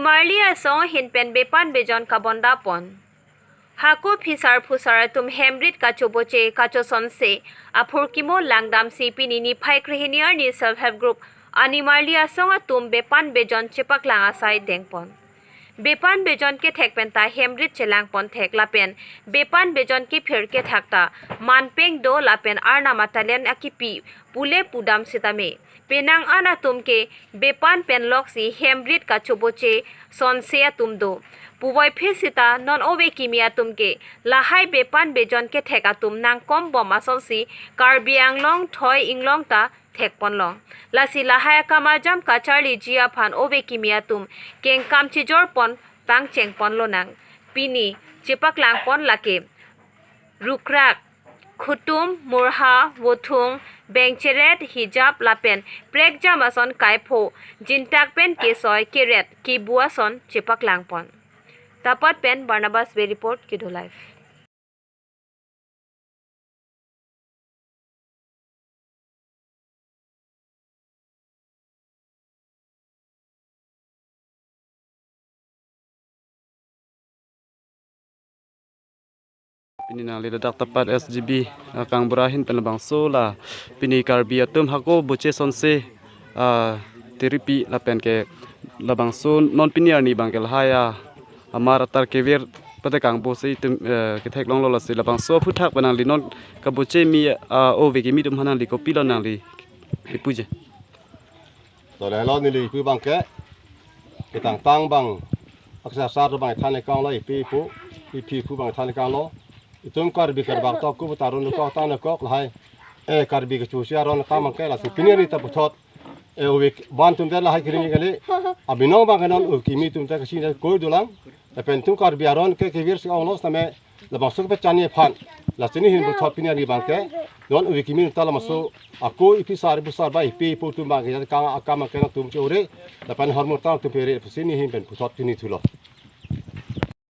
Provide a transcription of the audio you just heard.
Nimarli asong ahin pen Bepan Bejon kabonda pon. Hako fisar fusara tum hemrit kachoboche kachosonse apur kimo langdam sipi ni phaikrehiniyar ni self help group Nimarli asong atum Bepan Bejon chepak langa sai dengpon. Bepan Bejon ke thek penta hemrit chelang pon thek lapen Bepan Bejon ke phir ke thakta manpeng do lapen arna matalen akipi pule pudam sitame penang ana tumke Bepan penloksi hemrit kachoboche sonse atum do Puwai phesita non owe kimia tumke lahai Bepan Bejon ke theka tum nang kom bom asonsi Karbi Anglong thoi inglong ta thek ponlong lasi lahai kamajam kacharli jia phan owe kimia tum keng kam chijor pon pang cheng pon lo nang pini chepak lang pon lake rukrak khutum murha wothung bengcheret hijab lapen prek jamason kaipho jintak pen kesoy keret ki buason chepak lang pon Tapat pen Barnabas Bay report Kido Life. Pini nang lidak tapat SGB kang berahin penlebang sola pini Karbi atum hako boce sonse terapi lapen ke labang son non pini ni bangkel haya amar tar kever pada kang bose tum ke thek long lola se labang so phuthak banang li non ka boce mi o veki mi dum hanan li ko pilon nang li puje to le lo ni li pu bang ke tang tang bang aksa sar bang thane kang lo pi pu pu bang thane kang lo itum Karbi karbak to ku tarun ko ta na ko lai Karbi ke chusia ron ta mang ke la pini ri ta puthot ovek ban tum la hai krini gale abino bang non o kimi tum ta kasi ko dulang pen tum Karbi aron ke vir se on los tame la bang so pe chani phan la sini hin puthot pini ri bang ke non o kimi ta la maso ako ipi sar bu sar bai pi pu tum bang ke ka akam ke tum chore la pen hormon ta tu pere sini hin pen puthot pini thulo